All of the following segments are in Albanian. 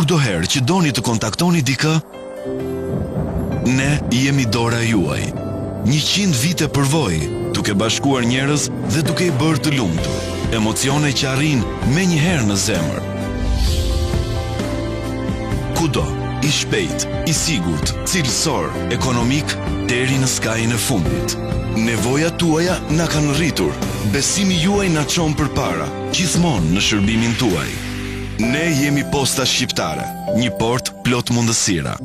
Kudoherë që doni të kontaktoni dikë, ne jemi dora juaj. 100 vite përvojë, duke bashkuar njerëz dhe duke i bërë të lumtur. Emocione që arrin menjëherë në zemër. Kudo, i shpejt, i sigurt, cilësor, ekonomik, deri në skajin e fundit. Nevojat tuaja na kanë rritur, besimi juaj na çon përpara, gjithmonë në shërbimin tuaj. Ne jemi Posta Shqiptare, një port plot mundësira.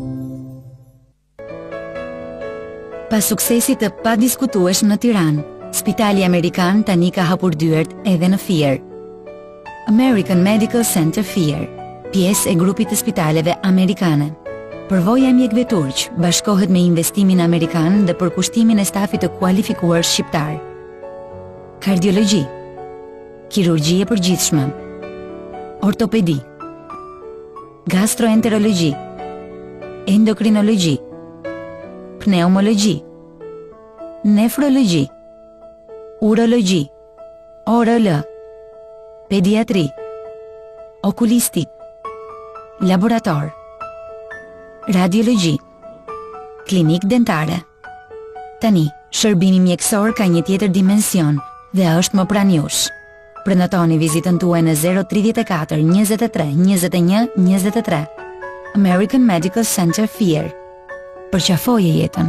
Pas suksesit të padiskutueshëm në Tiranë, Spitali Amerikan tani ka hapur dyert edhe në Fier. American Medical Center Fier, pjesë e grupit të spitaleve amerikane. Përvoja e mjekëve turq bashkohet me investimin amerikan dhe përkushtimin e stafit të kualifikuar shqiptar. Kardiologji, kirurgji e përgjithshme, ortopedi, gastroenterologji, endokrinologji, pneumologji, nefrologji, urologji, ORL, pediatri, okulistik, laborator, radiologji, klinik dentare. Tani, shërbimi mjekësor ka një tjetër dimension dhe është më pranë jush. Prenotoni vizitën tuaj në 034 23 21 23. American Medical Center Fier. Përqafoje jetën.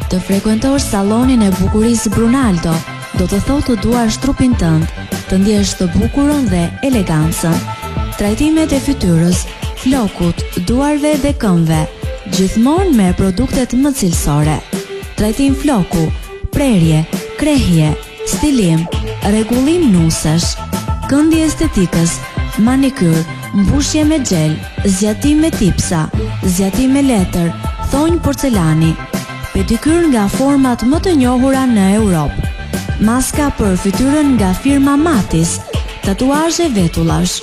Të frekuentosh salonin e bukurisë Brunaldo do të thotë të duash trupin tënd, të ndjesh të bukurën dhe elegancën. Trajtimet e fytyrës, flokut, duarve dhe këmbëve, gjithmonë me produktet më cilësore. Trajtim floku, prerje, krehje, stilim, rregullim nusesh, këndje estetikës, manikyr, mbushje me gjel, zgjatim me tipsa, zgjatim me letër, thonjë porcelani, pedikyr nga format më të njohura në Europë, maska për fytyrën nga firma Matis, tatuazhe vetullash,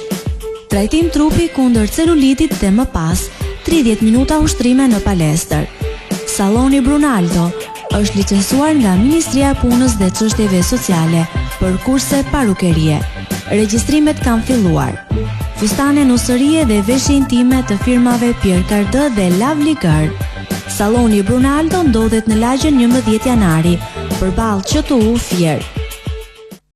trajtim trupi kundër celulitit dhe më pas 30 minuta ushtrime në palestër. Saloni Brunaldo është licencuar nga Ministria e Punës dhe Çështjeve Sociale për kurse parukerie. Regjistrimet kanë filluar. Fustane nusërie dhe veshje intime të firmave Pierre Cardin dhe Lovely Girl. Saloni Brunaldo ndodhet në lagjen 11 janari, përballë QTU Fier.